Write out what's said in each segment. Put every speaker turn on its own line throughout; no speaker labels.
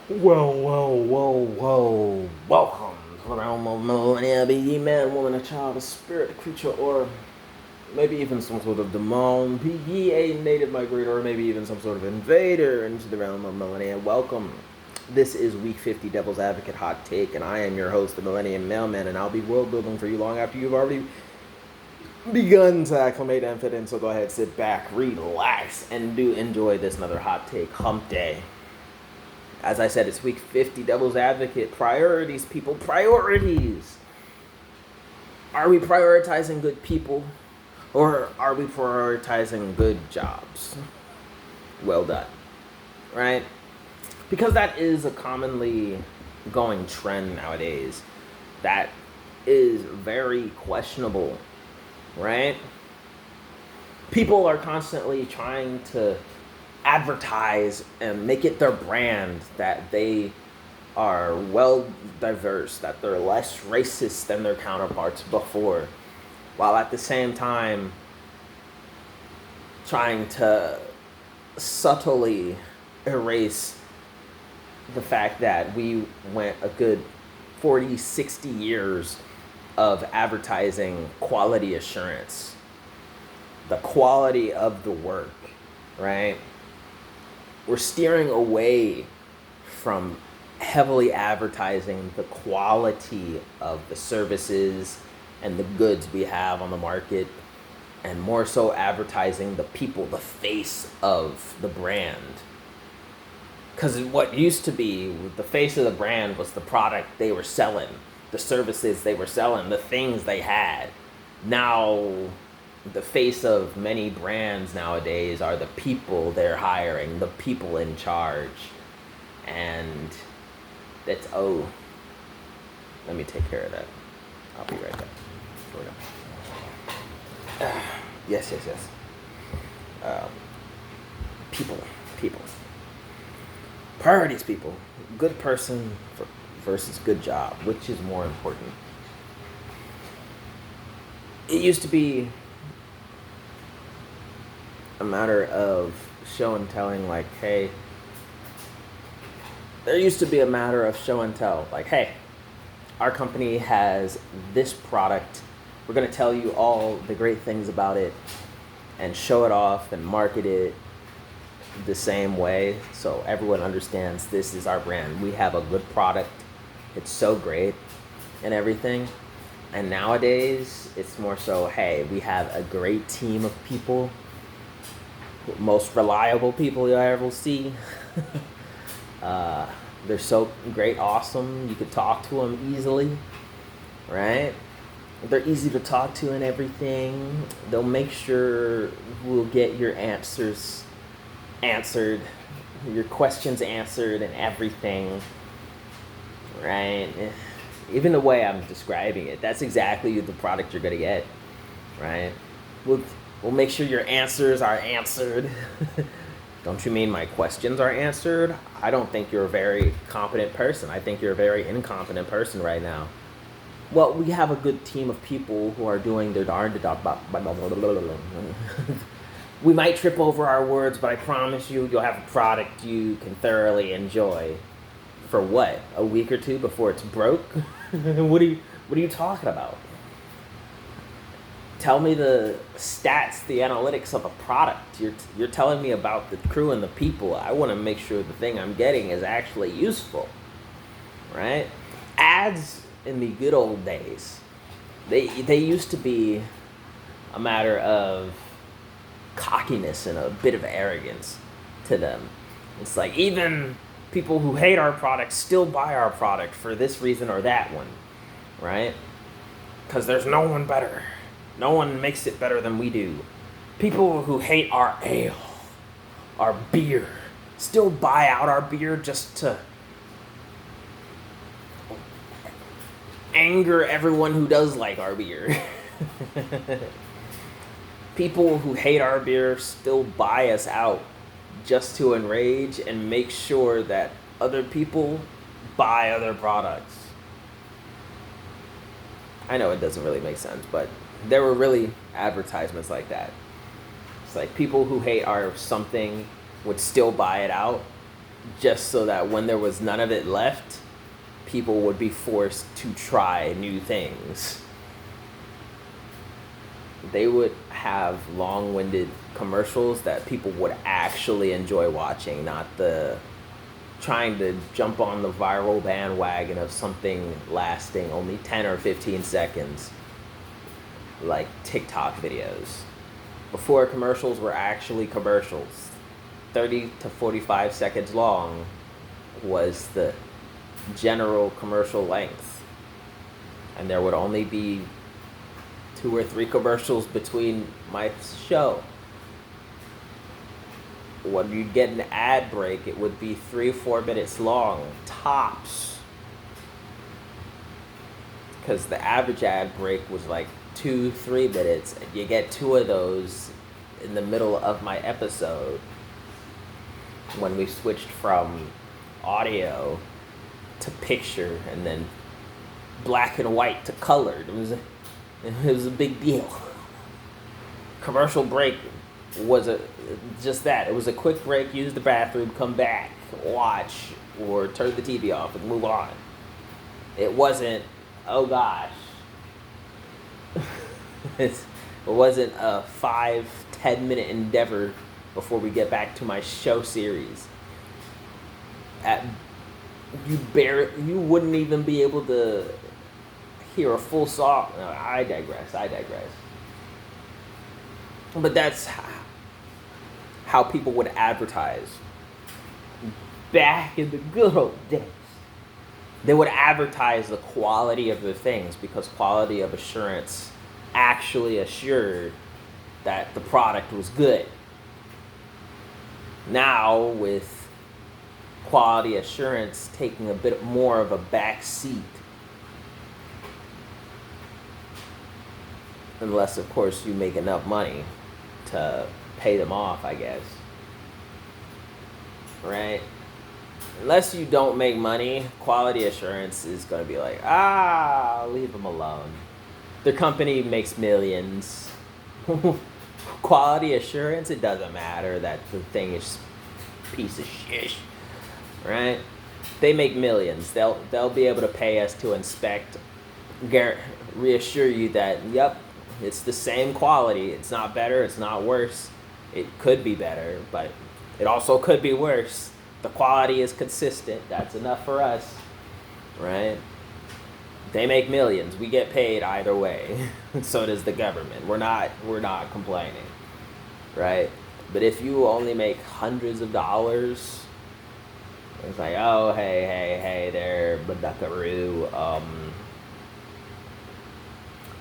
Well. Welcome to the realm of Millenia. Be ye man, woman, a child, a spirit, a creature, or maybe even some sort of demon. Be ye a native migrator, or maybe even some sort of invader into the realm of Millenia. Welcome. This is Week 50 Devil's Advocate Hot Take, and I am your host, the Millennium Mailman, and I'll be world building for you long after you've already begun to acclimate and fit in. So go ahead, sit back, relax, and do enjoy this another hot take hump day. As I said, it's week 50, Devil's Advocate. Priorities, people, priorities. Are we prioritizing good people or are we prioritizing good jobs? Well done, right? Because that is a commonly going trend nowadays. That is very questionable, right? People are constantly trying to advertise and make it their brand that they are well diverse, that they're less racist than their counterparts before, while at the same time trying to subtly erase the fact that we went a good 40, 60 years of advertising quality assurance, the quality of the work, right? We're steering away from heavily advertising the quality of the services and the goods we have on the market, and more so advertising the people, the face of the brand. Because what used to be the face of the brand was the product they were selling, the services they were selling, the things they had. Now the face of many brands nowadays are the people they're hiring, the people in charge. And that's, let me take care of that. I'll be right back. Yes. People. Priorities, people. Good person versus good job. Which is more important? It used to be a matter of show and telling, like, hey, there used to be a matter of show and tell, like, hey, our company has this product. We're going to tell you all the great things about it and show it off and market it the same way so everyone understands this is our brand. We have a good product. It's so great and everything. And nowadays, it's more so, hey, we have a great team of people, most reliable people you'll ever see. They're so great, awesome. You could talk to them easily, right? They're easy to talk to and everything. They'll make sure we'll get your answers answered, your questions answered and everything, right? Even the way I'm describing it, that's exactly the product you're gonna get, right? We'll make sure your answers are answered. Don't you mean my questions are answered? I don't think you're a very competent person. I think you're a very incompetent person right now. Well, we have a good team of people who are doing their darned. We might trip over our words, but I promise you'll have a product you can thoroughly enjoy. For what? A week or two before it's broke? What are you talking about? Tell me the stats, the analytics of a product. You're telling me about the crew and the people. I want to make sure the thing I'm getting is actually useful, right? Ads in the good old days, they used to be a matter of cockiness and a bit of arrogance to them. It's like, even people who hate our product still buy our product for this reason or that one, right? Because there's no one better. No one makes it better than we do. People who hate our ale, our beer, still buy out our beer just to anger everyone who does like our beer. People who hate our beer still buy us out just to enrage and make sure that other people buy other products. I know it doesn't really make sense, but there were really advertisements like that. It's like people who hate our something would still buy it out just so that when there was none of it left, people would be forced to try new things. They would have long-winded commercials that people would actually enjoy watching, not the trying to jump on the viral bandwagon of something lasting only 10 or 15 seconds, like TikTok videos. Before commercials were actually commercials, 30 to 45 seconds long was the general commercial length. And there would only be 2 or 3 commercials between my show. When you get an ad break, it would be 3 or 4 minutes long, tops. Because the average ad break was like 2-3 minutes, and you get 2 of those in the middle of my episode. When we switched from audio to picture and then black and white to colored, it was a big deal. Commercial break was just that. It was a quick break, use the bathroom, come back, watch, or turn the TV off and move on. It wasn't, oh gosh. It wasn't a 5-10 minute endeavor before we get back to my show series. You wouldn't even be able to hear a full song. No, I digress. But that's how people would advertise back in the good old days. They would advertise the quality of their things because quality of assurance actually assured that the product was good. Now, with quality assurance taking a bit more of a back seat, unless, of course, you make enough money to pay them off, I guess. Right? Unless you don't make money, quality assurance is going to be like, leave them alone. Their company makes millions. Quality assurance, it doesn't matter that the thing is a piece of shit. Right? They make millions. They'll be able to pay us to inspect, reassure you that, yep, it's the same quality. It's not better. It's not worse. It could be better, but it also could be worse. The quality is consistent. That's enough for us, right? They make millions. We get paid either way. So does the government. We're not complaining, right? But if you only make hundreds of dollars, it's like, oh, hey there, buckaroo.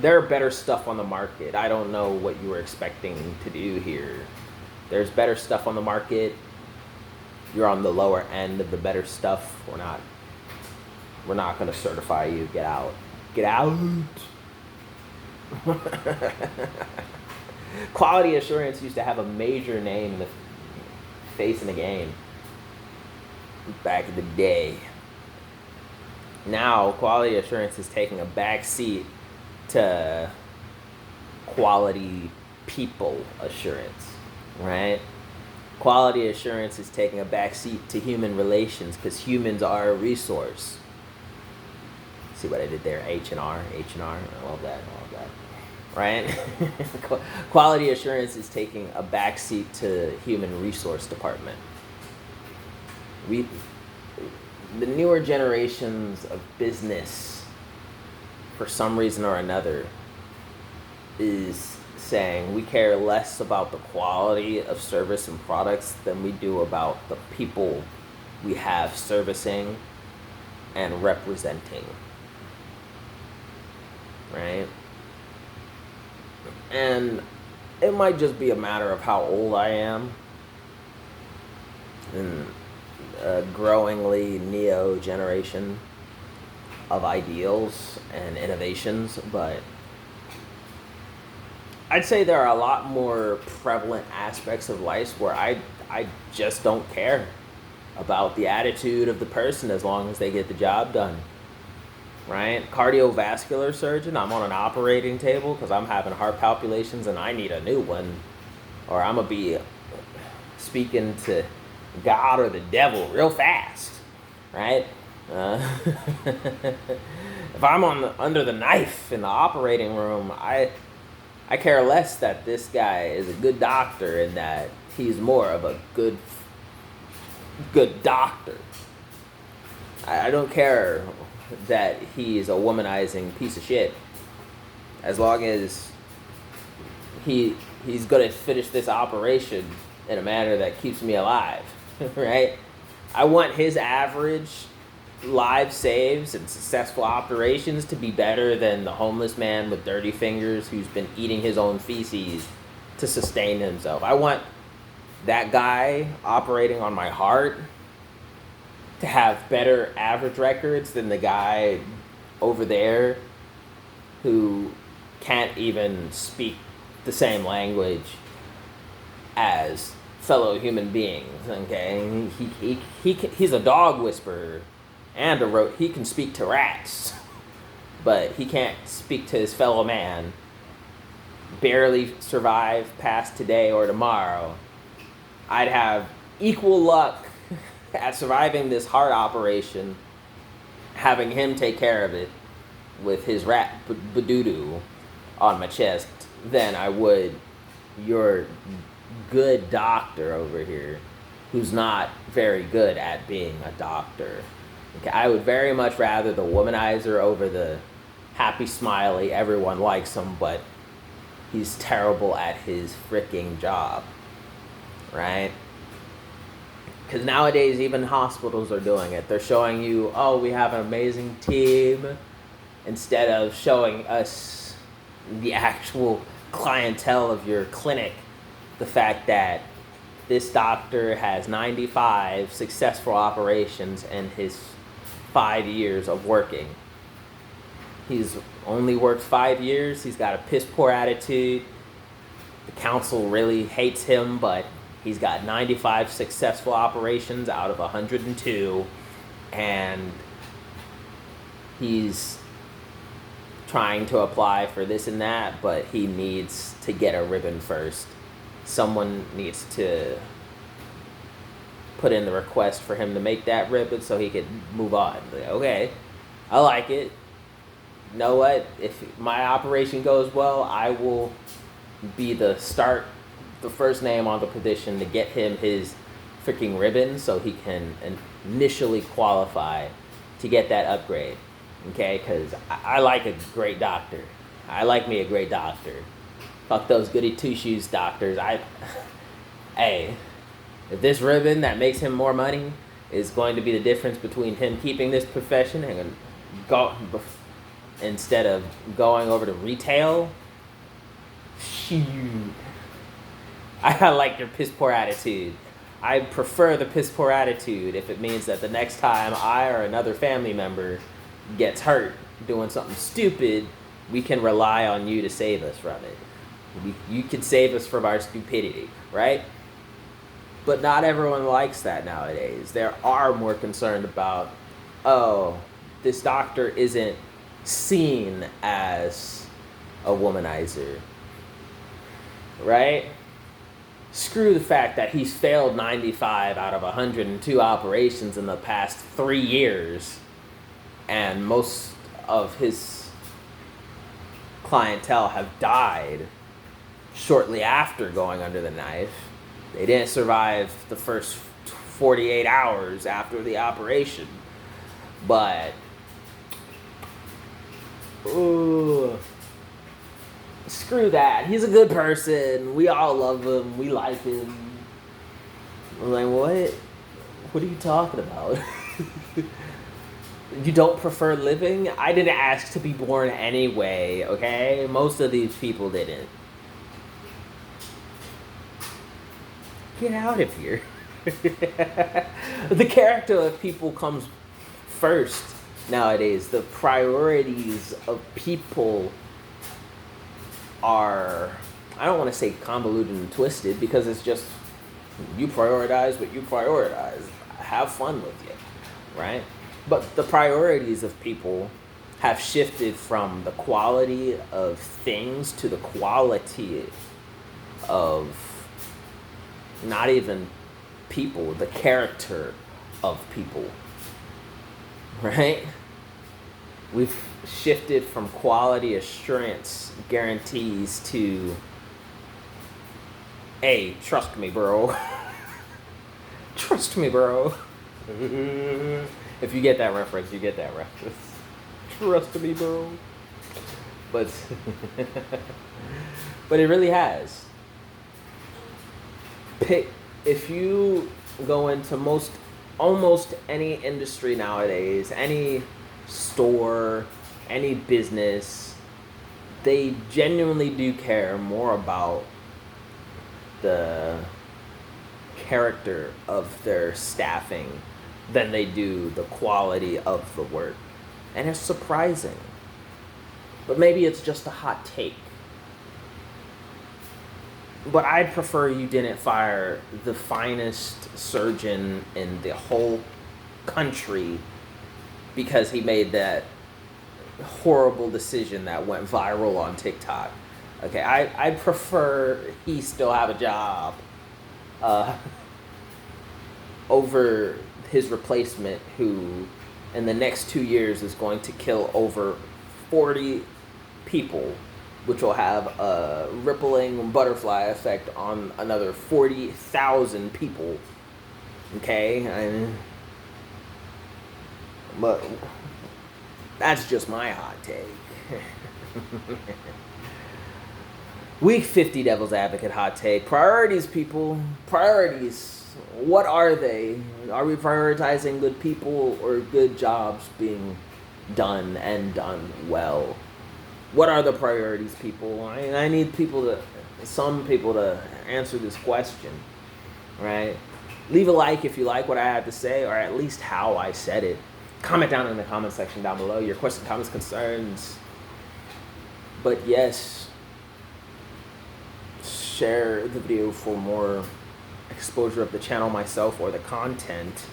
There are better stuff on the market. I don't know what you were expecting to do here. There's better stuff on the market. You're on the lower end of the better stuff. We're not going to certify you. Get out. Get out. Quality assurance used to have a major name in the face in the game back in the day. Now, quality assurance is taking a back seat to quality people assurance, right? Quality assurance is taking a back seat to human relations because humans are a resource. See what I did there? H&R. I love that. Right? Quality assurance is taking a back seat to human resource department. The newer generations of business, for some reason or another, is saying we care less about the quality of service and products than we do about the people we have servicing and representing. Right? And it might just be a matter of how old I am and a growingly neo generation of ideals and innovations, but I'd say there are a lot more prevalent aspects of life where I just don't care about the attitude of the person as long as they get the job done. Right? Cardiovascular surgeon, I'm on an operating table because I'm having heart palpitations and I need a new one, or I'm going to be speaking to God or the devil real fast, right? If I'm under the knife in the operating room, I care less that this guy is a good doctor and that he's more of a good doctor. I don't care that he's a womanizing piece of shit, as long as he's gonna finish this operation in a manner that keeps me alive, right? I want his average live saves and successful operations to be better than the homeless man with dirty fingers who's been eating his own feces to sustain himself. I want that guy operating on my heart to have better average records than the guy over there who can't even speak the same language as fellow human beings. Okay, he's a dog whisperer and he can speak to rats, but he can't speak to his fellow man. Barely survive past today or tomorrow. I'd have equal luck at surviving this heart operation, having him take care of it with his rat badoodoo on my chest, than I would your good doctor over here who's not very good at being a doctor. Okay, I would very much rather the womanizer over the happy smiley, everyone likes him, but he's terrible at his freaking job, right? Because nowadays even hospitals are doing it. They're showing you, oh, we have an amazing team, instead of showing us the actual clientele of your clinic, the fact that this doctor has 95 successful operations in his 5 years of working. He's only worked 5 years. He's got a piss poor attitude. The council really hates him, but he's got 95 successful operations out of 102, and he's trying to apply for this and that, but he needs to get a ribbon first. Someone needs to put in the request for him to make that ribbon so he could move on. Like, okay, I like it. You know what? If my operation goes well, I will be the first name on the petition to get him his freaking ribbon so he can initially qualify to get that upgrade. Okay, because I like a great doctor. I like me a great doctor. Fuck those goody two-shoes doctors. Hey, if this ribbon that makes him more money is going to be the difference between him keeping this profession and instead of going over to retail, shoot. I like your piss poor attitude. I prefer the piss poor attitude if it means that the next time I or another family member gets hurt doing something stupid, we can rely on you to save us from it. You can save us from our stupidity, right? But not everyone likes that nowadays. They are more concerned about, oh, this doctor isn't seen as a womanizer, right? Screw the fact that he's failed 95 out of 102 operations in the past 3 years, and most of his clientele have died shortly after going under the knife. They didn't survive the first 48 hours after the operation. But, ooh, screw that. He's a good person. We all love him. We like him. I'm like, what? What are you talking about? You don't prefer living? I didn't ask to be born anyway, okay? Most of these people didn't. Get out of here. The character of people comes first nowadays. The priorities of people are, I don't want to say convoluted and twisted, because it's just you prioritize what you prioritize. Have fun with it, right? But the priorities of people have shifted from the quality of things to the quality of not even people, the character of people, right? We've shifted from quality assurance guarantees to, hey, trust me, bro. Trust me, bro. If you get that reference, you get that reference. Trust me, bro. But but it really has. If you go into almost any industry nowadays, any store, any business, they genuinely do care more about the character of their staffing than they do the quality of the work. And it's surprising. But maybe it's just a hot take. But I'd prefer you didn't fire the finest surgeon in the whole country because he made that horrible decision that went viral on TikTok. Okay, I'd prefer he still have a job over his replacement who in the next 2 years is going to kill over 40 people, which will have a rippling butterfly effect on another 40,000 people. Okay? But that's just my hot take. Week 50 Devil's Advocate hot take. Priorities, people. Priorities. What are they? Are we prioritizing good people or good jobs being done and done well? What are the priorities, people? I need some people to answer this question, right? Leave a like if you like what I had to say, or at least how I said it. Comment down in the comment section down below your questions, comments, concerns. But yes, share the video for more exposure of the channel, myself, or the content.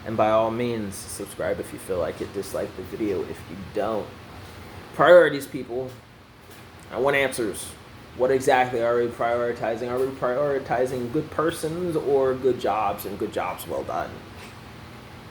And by all means, subscribe if you feel like it, dislike the video if you don't. Priorities, people. I want answers. What exactly are we prioritizing? Are we prioritizing good persons or good jobs, and good jobs well done?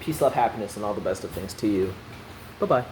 Peace, love, happiness, and all the best of things to you. Bye-bye.